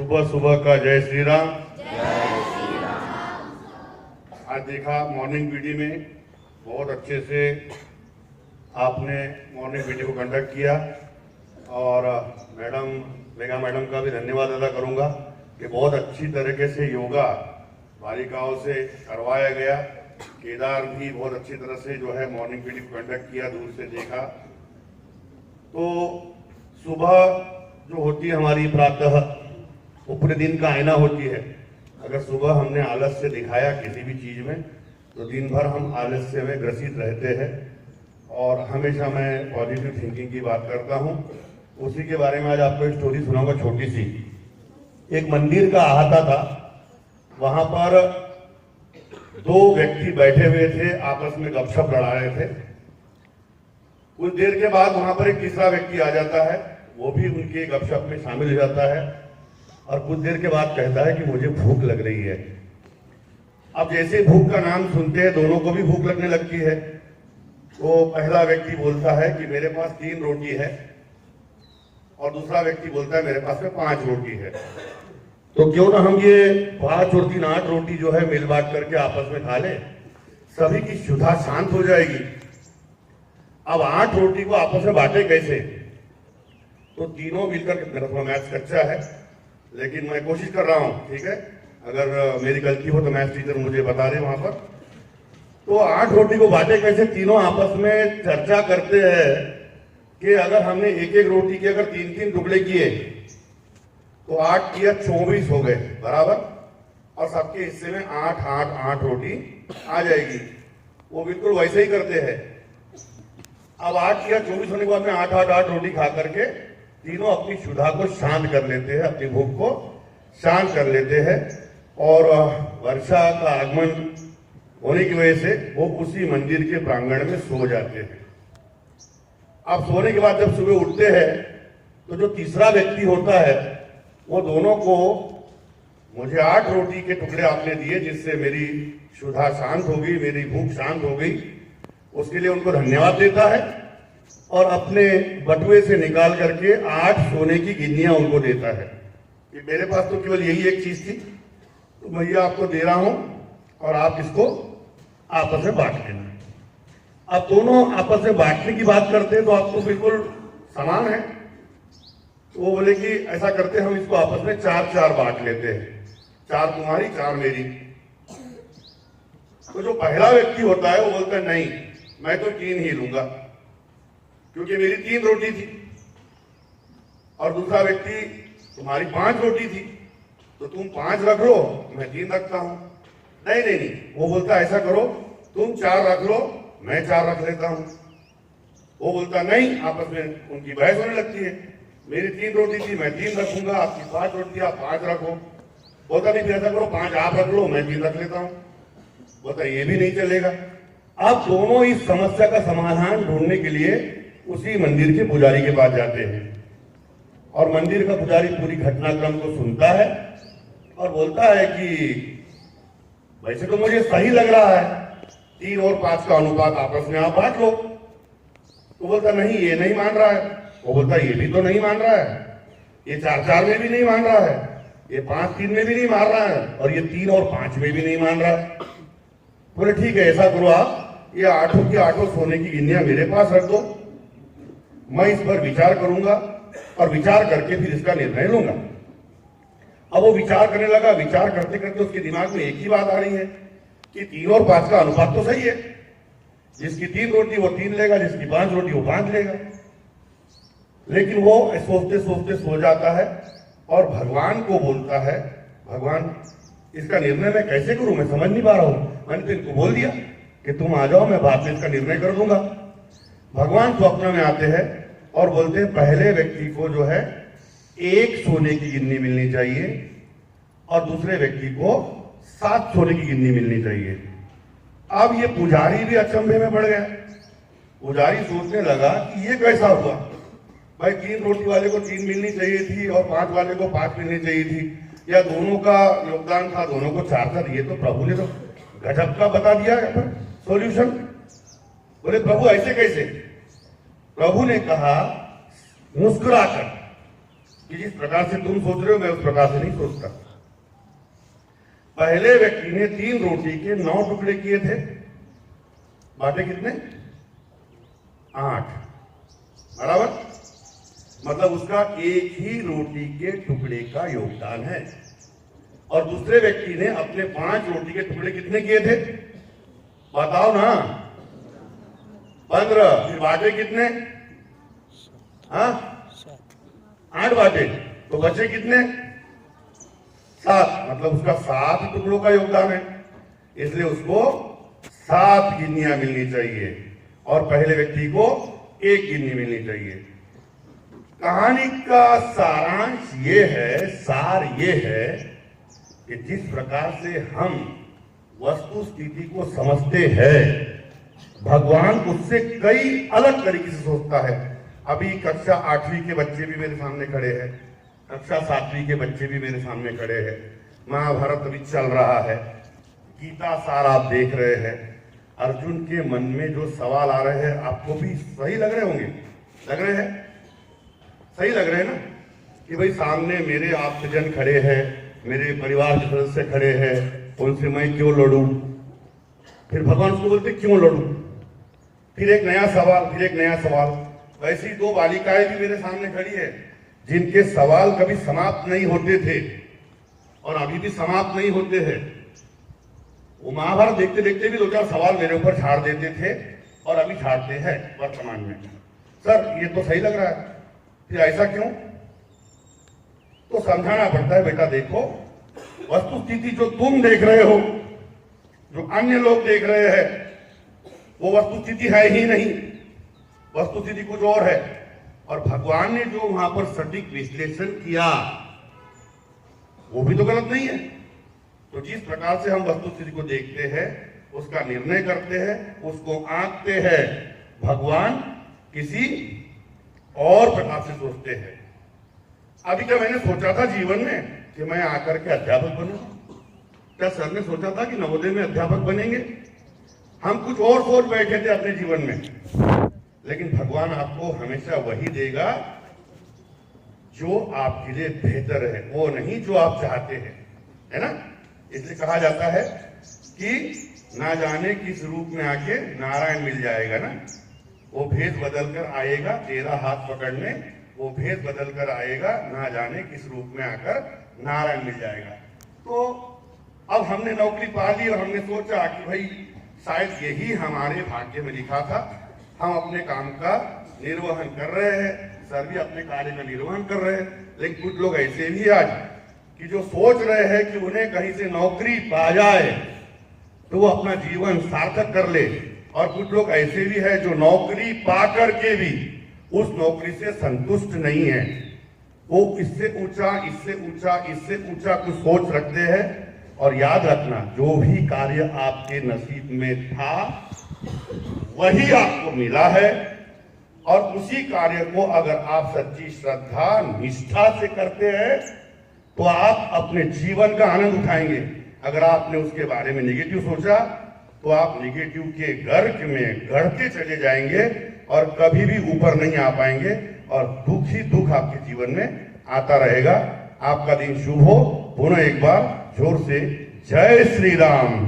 सुबह सुबह का जय श्री राम। आज देखा मॉर्निंग पीटी में बहुत अच्छे से आपने मॉर्निंग पीटी को कंडक्ट किया और मैडम मेगा मैडम का भी धन्यवाद अदा करूंगा कि बहुत अच्छी तरीके से योगा बालिकाओं से करवाया गया। केदार भी बहुत अच्छी तरह से जो है मॉर्निंग पीटी को कंडक्ट किया, दूर से देखा। तो सुबह जो होती है हमारी प्रातः, वो पूरे दिन का आईना होती है। अगर सुबह हमने आलस्य दिखाया किसी भी चीज में तो दिन भर हम आलस्य में ग्रसित रहते हैं। और हमेशा मैं पॉजिटिव थिंकिंग की बात करता हूँ। उसी के बारे में आज आपको एक स्टोरी सुनाऊंगा छोटी सी। एक मंदिर का अहाता था, वहां पर दो व्यक्ति बैठे हुए थे, आपस में गपशप लड़ा रहे थे। कुछ देर के बाद वहां पर एक तीसरा व्यक्ति आ जाता है, वो भी उनके गपशप में शामिल हो जाता है और कुछ देर के बाद कहता है कि मुझे भूख लग रही है। अब जैसे भूख का नाम सुनते हैं दोनों को भी भूख लगने लगती है। तो पहला व्यक्ति बोलता है कि मेरे पास 3 रोटी है और दूसरा व्यक्ति बोलता है मेरे पास में 5 रोटी है। तो क्यों ना हम ये 5 और 3 8 रोटी जो है मिल बांट करके आपस में खा ले, सभी की क्षुधा शांत हो जाएगी। अब 8 रोटी को आपस में बांटे कैसे? तो तीनों मिलकर, मेरा थोड़ा मैथ्स कच्चा है लेकिन मैं कोशिश कर रहा हूं, ठीक है? अगर मेरी गलती हो तो मैथ्स टीचर मुझे बता दे वहां पर। तो 8 रोटी को बांटे कैसे? तीनों आपस में चर्चा करते हैं कि अगर हमने एक एक रोटी के अगर 3-3 टुकड़े किए तो 8 किया 24 हो गए बराबर, और सबके हिस्से में 8 रोटी आ जाएगी। वो बिल्कुल वैसे ही करते हैं। अब 8 किया 24 होने के बाद में 8 रोटी खा करके तीनों अपनी क्षुधा को शांत कर लेते हैं, अपनी भूख को शांत कर लेते हैं। और वर्षा का आगमन होने की वजह से वो उसी मंदिर के प्रांगण में सो जाते हैं। अब सोने के बाद जब सुबह उठते हैं तो जो तीसरा व्यक्ति होता है वो दोनों को, मुझे 8 रोटी के टुकड़े आपने दिए जिससे मेरी क्षुधा शांत हो गई, मेरी भूख शांत हो गई, उसके लिए उनको धन्यवाद देता है और अपने बटुए से निकाल करके 8 सोने की गिन्नियां उनको देता है कि मेरे पास तो केवल यही एक चीज थी, तो भैया आपको दे रहा हूं और आप इसको आपस में बांट लेना। अब दोनों आपस में बांटने की बात करते हैं तो आपको बिल्कुल समान है। तो वो बोले कि ऐसा करते हम इसको आपस में 4-4 बांट लेते हैं, 4 तुम्हारी 4 मेरी। तो जो पहला व्यक्ति होता है वो बोलता है नहीं, मैं तो 3 ही लूंगा क्योंकि मेरी 3 रोटी थी। और दूसरा व्यक्ति, तुम्हारी 5 रोटी थी तो तुम 5 रख लो, मैं 3 रखता हूं। नहीं, वो बोलता ऐसा करो, तुम 4 रख लो, मैं 4 रख लेता हूं। वो बोलता नहीं, आपस में उनकी बहस होने लगती है। मेरी 3 रोटी थी, मैं 3 रखूंगा, आपकी 5 रोटी, आप 5 रखो। बोलता नहीं, फिर ऐसा करो 5 आप रख लो, मैं 3 रख लेता हूं। बोलता ये भी नहीं चलेगा। अब दोनों इस समस्या का समाधान ढूंढने के लिए उसी मंदिर के पुजारी के पास जाते हैं और मंदिर का पुजारी पूरी घटनाक्रम को सुनता है और बोलता है कि वैसे तो मुझे सही लग रहा है, 3 और 5 का अनुपात आपस में आप बांट लो। तो बोलता नहीं, ये नहीं मान रहा है। वो बोलता ये भी तो नहीं मान रहा है, ये 4-4 में भी नहीं मान रहा है, ये 5-3 में भी नहीं मान रहा है और ये 3 और 5 में भी नहीं मान रहा है। बोले ठीक है, ऐसा करो आप ये 8 की 8 सोने की गिन्नियां मेरे पास रख दो, मैं इस पर विचार करूंगा और विचार करके फिर इसका निर्णय लूंगा। अब वो विचार करने लगा। विचार करते करते उसके दिमाग में एक ही बात आ रही है कि 3 और 5 का अनुपात तो सही है, जिसकी 3 रोटी वो 3 लेगा, जिसकी 5 रोटी वो 5 लेगा। लेकिन वो सोचते सोचते सो जाता है और भगवान को बोलता है, भगवान इसका निर्णय मैं कैसे करूं, मैं समझ नहीं पा रहा हूं। मैंने तो इनको बोल दिया कि तुम आ जाओ, मैं बाद में इसका निर्णय कर दूंगा। भगवान स्वप्न में आते हैं और बोलते हैं पहले व्यक्ति को जो है 1 सोने की गिन्नी मिलनी चाहिए और दूसरे व्यक्ति को 7 सोने की गिन्नी मिलनी चाहिए। अब ये पुजारी भी अचंभे में पड़ गया। पुजारी सोचने लगा कि ये कैसा हुआ, भाई 3 रोटी वाले को 3 मिलनी चाहिए थी और 5 वाले को 5 मिलनी चाहिए थी, या दोनों का योगदान था, दोनों को 4 था। ये तो प्रभु ने तो गजब का बता दिया सॉल्यूशन। बोले प्रभु ऐसे कैसे? प्रभु ने कहा मुस्कुराकर कि जिस प्रकार से तुम सोच रहे हो मैं उस प्रकार से नहीं सोचता। पहले व्यक्ति ने 3 रोटी के 9 टुकड़े किए थे, बाटे कितने? 8, बराबर। मतलब उसका एक ही रोटी के टुकड़े का योगदान है। और दूसरे व्यक्ति ने अपने 5 रोटी के टुकड़े कितने किए थे? बताओ ना, 15। फिर बाटे कितने? हाँ, 8 बाटे, तो बचे कितने? 7। मतलब उसका 7 टुकड़ों का योगदान है, इसलिए उसको 7 गिन्नियां मिलनी चाहिए और पहले व्यक्ति को 1 गिन्नी मिलनी चाहिए। कहानी का सारांश ये है, सार ये है कि जिस प्रकार से हम वस्तु स्थिति को समझते हैं, भगवान उससे कई अलग तरीके से सोचता है। अभी कक्षा 8वीं के बच्चे भी मेरे सामने खड़े हैं, कक्षा 7वीं के बच्चे भी मेरे सामने खड़े हैं। महाभारत अभी चल रहा है, गीता सार आप देख रहे हैं। अर्जुन के मन में जो सवाल आ रहे हैं आपको भी सही लग रहे होंगे, लग रहे हैं, सही लग रहे हैं ना? कि भाई सामने मेरे आप्तजन खड़े हैं, मेरे परिवार के सदस्य खड़े हैं, उनसे मैं क्यों लड़ूं? फिर भगवान उसको बोलते क्यों लड़ूं? फिर एक नया सवाल, फिर एक नया सवाल। वैसी 2 बालिकाएं भी मेरे सामने खड़ी है जिनके सवाल कभी समाप्त नहीं होते थे और अभी भी समाप्त नहीं होते हैं। वो महाभारत देखते देखते भी 2-4 सवाल मेरे ऊपर झाड़ देते थे और अभी झाड़ते हैं वर्तमान में। सर ये तो सही लग रहा है, फिर ऐसा क्यों? तो समझाना पड़ता है, बेटा देखो, वस्तु स्थिति जो तुम देख रहे हो, जो अन्य लोग देख रहे हैं, वो वस्तु स्थिति है ही नहीं, वस्तु स्थिति कुछ और है। और भगवान ने जो वहां पर सटीक विश्लेषण किया वो भी तो गलत नहीं है। तो जिस प्रकार से हम वस्तु स्थिति को देखते हैं, उसका निर्णय करते हैं, उसको आंकते हैं, भगवान किसी और प्रकार से सोचते हैं। अभी क्या मैंने सोचा था जीवन में कि मैं आकर के अध्यापक बनूं? क्या सर ने सोचा था कि नवोदय में अध्यापक बनेंगे? हम कुछ और सोच बैठे थे अपने जीवन में। लेकिन भगवान आपको हमेशा वही देगा जो आपके लिए बेहतर है, वो नहीं जो आप चाहते हैं, है ना? इसलिए कहा जाता है कि ना जाने किस रूप में आके नारायण मिल जाएगा ना, वो भेष बदल कर आएगा तेरा हाथ पकड़ने, वो भेष बदल कर आएगा, ना जाने किस रूप में आकर नारायण मिल जाएगा। तो अब हमने नौकरी पा ली और हमने सोचा कि भाई शायद यही हमारे भाग्य में लिखा था। हम अपने काम का निर्वहन कर रहे हैं, सर भी अपने कार्य का निर्वहन कर रहे हैं। लेकिन कुछ लोग ऐसे भी आज कि जो सोच रहे हैं कि उन्हें कहीं से नौकरी पा जाए तो वो अपना जीवन सार्थक कर ले, और कुछ लोग ऐसे भी हैं जो नौकरी पा करके भी उस नौकरी से संतुष्ट नहीं है। वो इससे ऊंचा, इससे ऊंचा, इससे ऊंचा कुछ सोच रखते हैं। और याद रखना, जो भी कार्य आपके नसीब में था वही आपको मिला है, और उसी कार्य को अगर आप सच्ची श्रद्धा निष्ठा से करते हैं तो आप अपने जीवन का आनंद उठाएंगे। अगर आपने उसके बारे में नेगेटिव सोचा तो आप नेगेटिव के गर्क में गढ़ते चले जाएंगे और कभी भी ऊपर नहीं आ पाएंगे, और दुख ही दुख आपके जीवन में आता रहेगा। आपका दिन शुभ हो। पुनः एक बार जोर से जय श्री राम।